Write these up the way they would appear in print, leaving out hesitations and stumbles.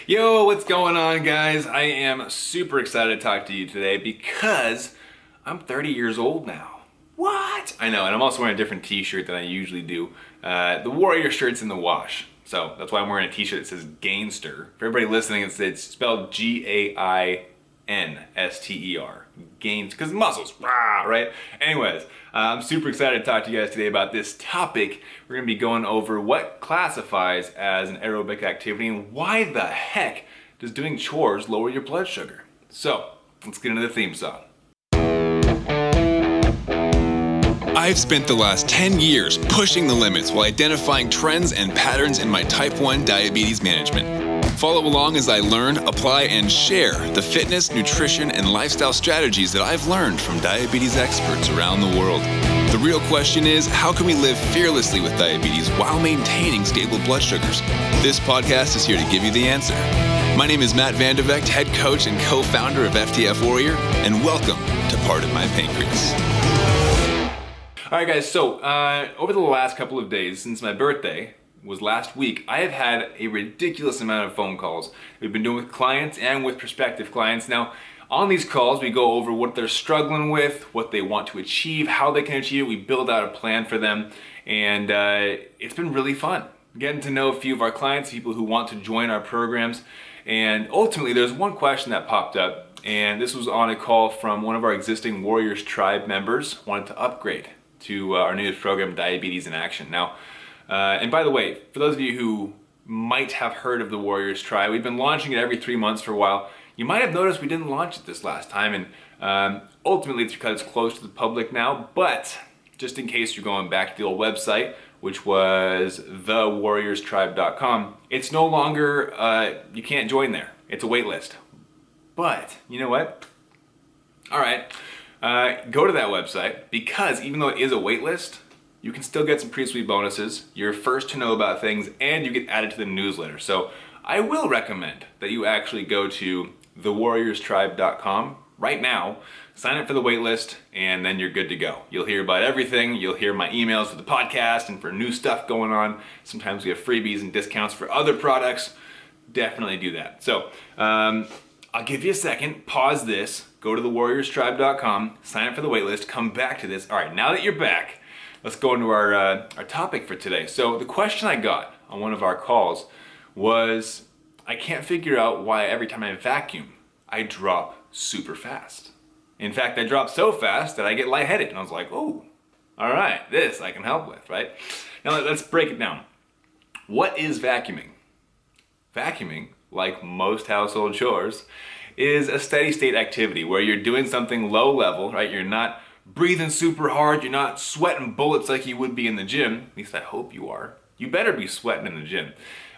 Yo, what's going on, guys? I am super excited to talk to you today because I'm 30 years old now. What? I know, and I'm also wearing a different t-shirt than I usually do. The Warrior shirt's in the wash, so that's why I'm wearing a t-shirt that says Gainster. For everybody listening, it's spelled Gainster. Gains, because muscles, rah, right? Anyways, I'm super excited to talk to you guys today about this topic. We're going to be going over what classifies as an aerobic activity and why the heck does doing chores lower your blood sugar. So, let's get into the theme song. I've spent the last 10 years pushing the limits while identifying trends and patterns in my type 1 diabetes management. Follow along as I learn, apply, and share the fitness, nutrition, and lifestyle strategies that I've learned from diabetes experts around the world. The real question is, how can we live fearlessly with diabetes while maintaining stable blood sugars? This podcast is here to give you the answer. My name is Matt Vandervecht, head coach and co-founder of FTF Warrior, and welcome to Part of My Pancreas. All right, guys, so over the last couple of days since my birthday was last week, I have had a ridiculous amount of phone calls we've been doing with clients and with prospective clients. Now, on these calls, we go over what they're struggling with, what they want to achieve, how they can achieve it. We build out a plan for them, and it's been really fun getting to know a few of our clients, people who want to join our programs. And ultimately, there's one question that popped up, and this was on a call from one of our existing Warriors Tribe members, wanted to upgrade to our newest program, Diabetes in Action. Now, and by the way, for those of you who might have heard of the Warriors Tribe, we've been launching it every 3 months for a while. You might have noticed we didn't launch it this last time, and ultimately it's because it's closed to the public now, but just in case you're going back to the old website, which was thewarriorstribe.com, it's no longer, you can't join there. It's a wait list. But, you know what? All right, go to that website, because even though it is a wait list, you can still get some pretty sweet bonuses. You're first to know about things, and you get added to the newsletter. So I will recommend that you actually go to thewarriorstribe.com right now, sign up for the waitlist, and then you're good to go. You'll hear about everything. You'll hear my emails for the podcast and for new stuff going on. Sometimes we have freebies and discounts for other products. Definitely do that. So I'll give you a second, pause this, go to thewarriorstribe.com, sign up for the waitlist, come back to this. All right, now that you're back, let's go into our topic for today. So the question I got on one of our calls was, I can't figure out why every time I vacuum, I drop super fast. In fact, I drop so fast that I get lightheaded. And I was like, oh, all right, this I can help with, right? Now let's break it down. What is vacuuming? Vacuuming, like most household chores, is a steady state activity where you're doing something low level, right? You're not breathing super hard, you're not sweating bullets like you would be in the gym. At least I hope you are. You better be sweating in the gym.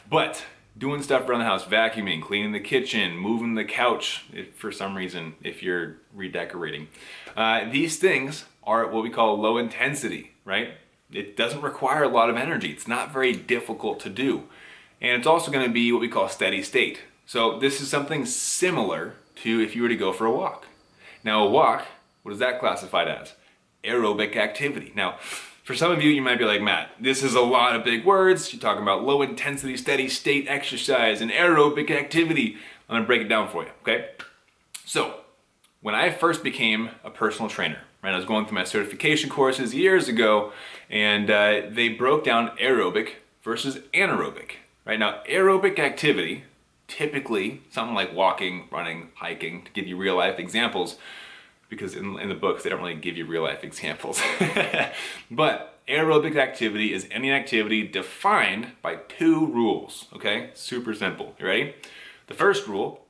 But doing stuff around the house, vacuuming, cleaning the kitchen, moving the couch, for some reason, if you're redecorating. These things are what we call low intensity, right? It doesn't require a lot of energy. It's not very difficult to do. And it's also going to be what we call steady state. So this is something similar to if you were to go for a walk. Now a walk, what is that classified as? Aerobic activity. Now, for some of you, you might be like, Matt, this is a lot of big words. You're talking about low intensity, steady state exercise and aerobic activity. I'm gonna break it down for you, okay? So, when I first became a personal trainer, right, I was going through my certification courses years ago, and they broke down aerobic versus anaerobic, right? Now, aerobic activity, typically something like walking, running, hiking, to give you real life examples, because in the books they don't really give you real life examples. But aerobic activity is any activity defined by 2 rules, okay? Super simple. You ready? The first rule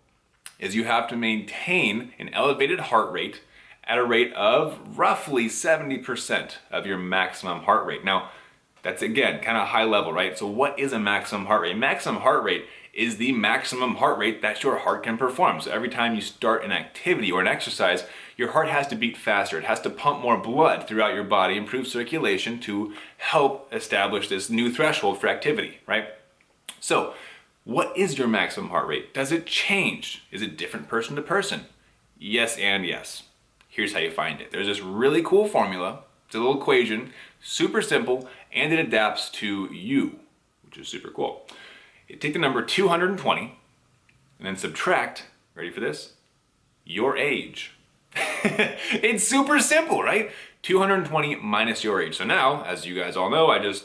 is you have to maintain an elevated heart rate at a rate of roughly 70% of your maximum heart rate. Now, that's again kind of high level, right? So what is a maximum heart rate? Maximum heart rate is the maximum heart rate that your heart can perform. So every time you start an activity or an exercise, your heart has to beat faster. It has to pump more blood throughout your body, improve circulation to help establish this new threshold for activity, right? So what is your maximum heart rate? Does it change? Is it different person to person? Yes and yes. Here's how you find it. There's this really cool formula. It's a little equation, super simple, and it adapts to you, which is super cool. You take the number 220 and then subtract, ready for this? Your age. It's super simple, right? 220 minus your age. So now, as you guys all know, I just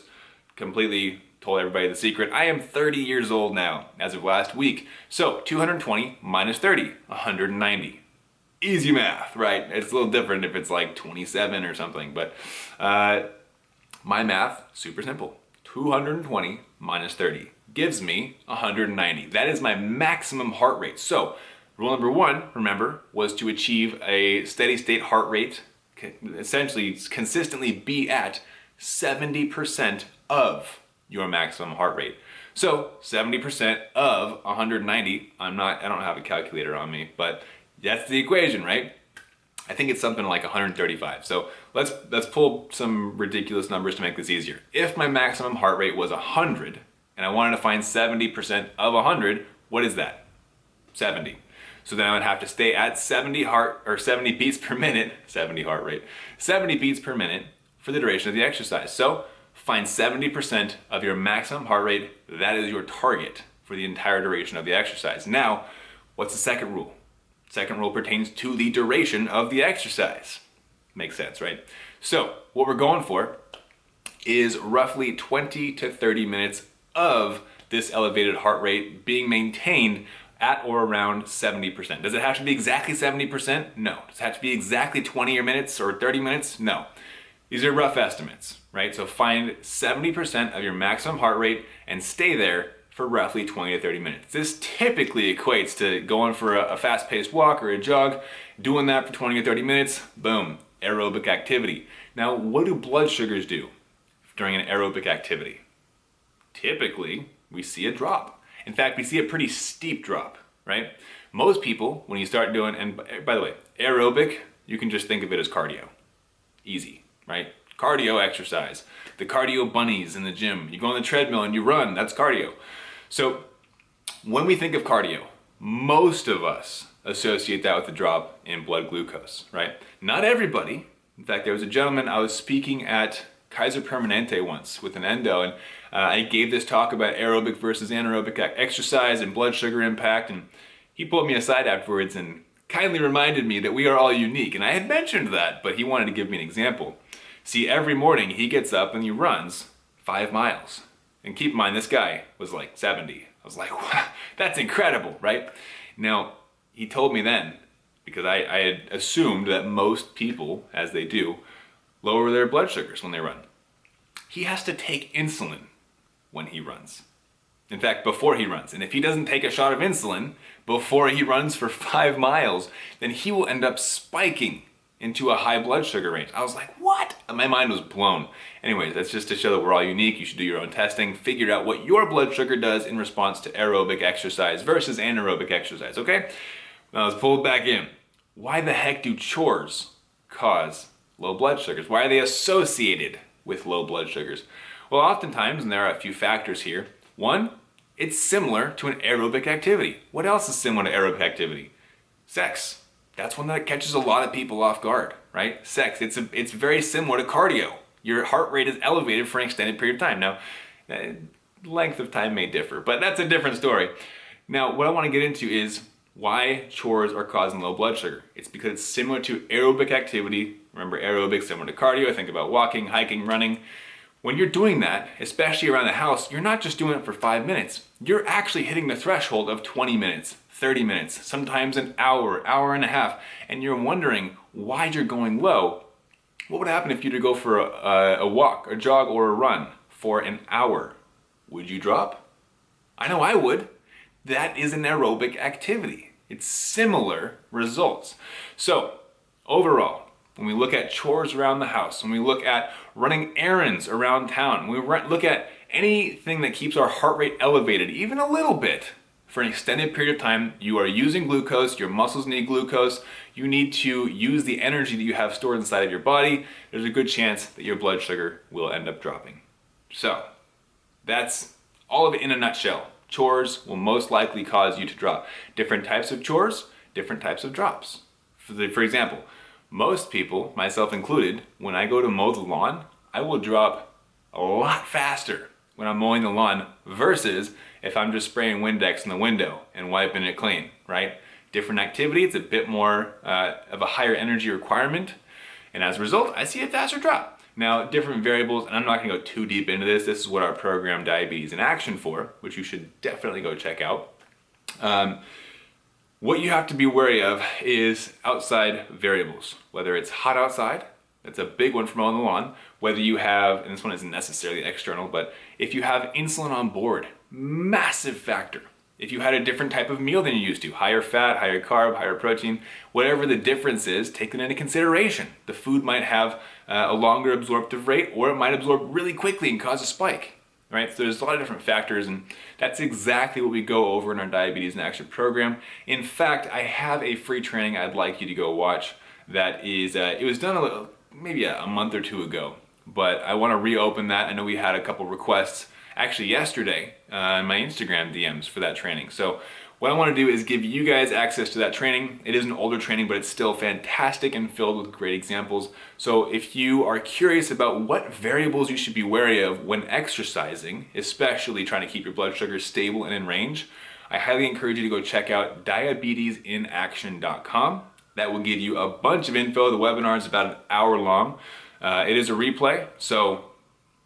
completely told everybody the secret. I am 30 years old now, as of last week. So 220 minus 30, 190. Easy math, right? It's a little different if it's like 27 or something, but my math, super simple. 220 minus 30 gives me 190. That is my maximum heart rate. So rule number one, remember, was to achieve a steady state heart rate, essentially consistently be at 70% of your maximum heart rate. So 70% of 190, I don't have a calculator on me, but that's the equation, right? I think it's something like 135. So let's pull some ridiculous numbers to make this easier. If my maximum heart rate was 100 and I wanted to find 70% of 100, what is that? 70. So then I would have to stay at 70 beats per minute, 70 heart rate, 70 beats per minute for the duration of the exercise. So find 70% of your maximum heart rate. That is your target for the entire duration of the exercise. Now, what's the second rule? Second rule pertains to the duration of the exercise. Makes sense, right? So what we're going for is roughly 20 to 30 minutes of this elevated heart rate being maintained at or around 70%. Does it have to be exactly 70%? No. Does it have to be exactly 20 minutes or 30 minutes? No. These are rough estimates, right? So find 70% of your maximum heart rate and stay there for roughly 20 to 30 minutes. This typically equates to going for a fast-paced walk or a jog, doing that for 20 to 30 minutes, boom, aerobic activity. Now, what do blood sugars do during an aerobic activity? Typically, we see a drop. In fact, we see a pretty steep drop, right? Most people, when you start doing, and by the way, aerobic, you can just think of it as cardio. Easy, right? Cardio exercise. The cardio bunnies in the gym. You go on the treadmill and you run, that's cardio. So when we think of cardio, most of us associate that with a drop in blood glucose, right? Not everybody. In fact, there was a gentleman, I was speaking at Kaiser Permanente once with an endo, and I gave this talk about aerobic versus anaerobic exercise and blood sugar impact, and he pulled me aside afterwards and kindly reminded me that we are all unique. And I had mentioned that, but he wanted to give me an example. See, every morning he gets up and he runs 5 miles. And keep in mind, this guy was like 70. I was like, wow, that's incredible, right? Now, he told me then, because I had assumed that most people, as they do, lower their blood sugars when they run. He has to take insulin when he runs. In fact, before he runs. And if he doesn't take a shot of insulin before he runs for 5 miles, then he will end up spiking into a high blood sugar range. I was like, what? My mind was blown. Anyways, that's just to show that we're all unique. You should do your own testing, figure out what your blood sugar does in response to aerobic exercise versus anaerobic exercise, okay? Now let's pull it back in. Why the heck do chores cause low blood sugars? Why are they associated with low blood sugars? Well, oftentimes, and there are a few factors here. One, it's similar to an aerobic activity. What else is similar to aerobic activity? Sex. That's one that catches a lot of people off guard, right? Sex, it's very similar to cardio. Your heart rate is elevated for an extended period of time. Now, length of time may differ, but that's a different story. Now, what I want to get into is why chores are causing low blood sugar. It's because it's similar to aerobic activity. Remember, aerobic similar to cardio. Think about walking, hiking, running. When you're doing that, especially around the house, you're not just doing it for 5 minutes. You're actually hitting the threshold of 20 minutes, 30 minutes, sometimes an hour, hour and a half, and you're wondering why you're going low. What would happen if you were to go for a walk, a jog, or a run for an hour? Would you drop? I know I would. That is an aerobic activity. It's similar results. So, overall, when we look at chores around the house, when we look at running errands around town, when we look at anything that keeps our heart rate elevated, even a little bit, for an extended period of time, you are using glucose, your muscles need glucose, you need to use the energy that you have stored inside of your body, there's a good chance that your blood sugar will end up dropping. So, that's all of it in a nutshell. Chores will most likely cause you to drop. Different types of chores, different types of drops. For example, most people, myself included, when I go to mow the lawn, I will drop a lot faster when I'm mowing the lawn versus if I'm just spraying Windex in the window and wiping it clean, right? Different activity, it's a bit more of a higher energy requirement, and as a result, I see a faster drop. Now, different variables, and I'm not gonna go too deep into this. This is what our program Diabetes in Action for, which you should definitely go check out. What you have to be wary of is outside variables, whether it's hot outside, that's a big one for mowing the lawn, whether you have, and this one isn't necessarily external, but if you have insulin on board, massive factor. If you had a different type of meal than you used to, higher fat, higher carb, higher protein, whatever the difference is, take that into consideration. The food might have a longer absorptive rate, or it might absorb really quickly and cause a spike, right? So there's a lot of different factors, and that's exactly what we go over in our Diabetes in Action program. In fact, I have a free training I'd like you to go watch that is, it was done maybe a month or two ago, but I want to reopen that. I know we had a couple requests actually yesterday in my Instagram DMs for that training. So what I want to do is give you guys access to that training. It is an older training, but it's still fantastic and filled with great examples. So if you are curious about what variables you should be wary of when exercising, especially trying to keep your blood sugar stable and in range, I highly encourage you to go check out diabetesinaction.com. That will give you a bunch of info. The webinar is about an hour long. It is a replay, so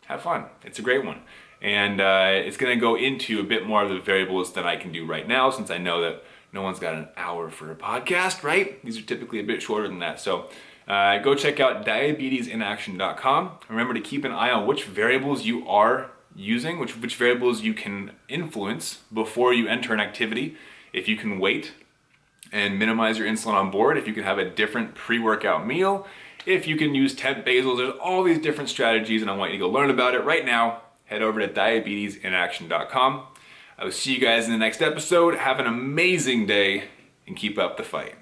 have fun. It's a great one. And it's gonna go into a bit more of the variables than I can do right now, since I know that no one's got an hour for a podcast, right? These are typically a bit shorter than that. So go check out diabetesinaction.com. Remember to keep an eye on which variables you are using, which variables you can influence before you enter an activity. If you can wait and minimize your insulin on board, if you can have a different pre-workout meal, if you can use temp basals, there's all these different strategies, and I want you to go learn about it right now. Head over to diabetesinaction.com. I will see you guys in the next episode. Have an amazing day and keep up the fight.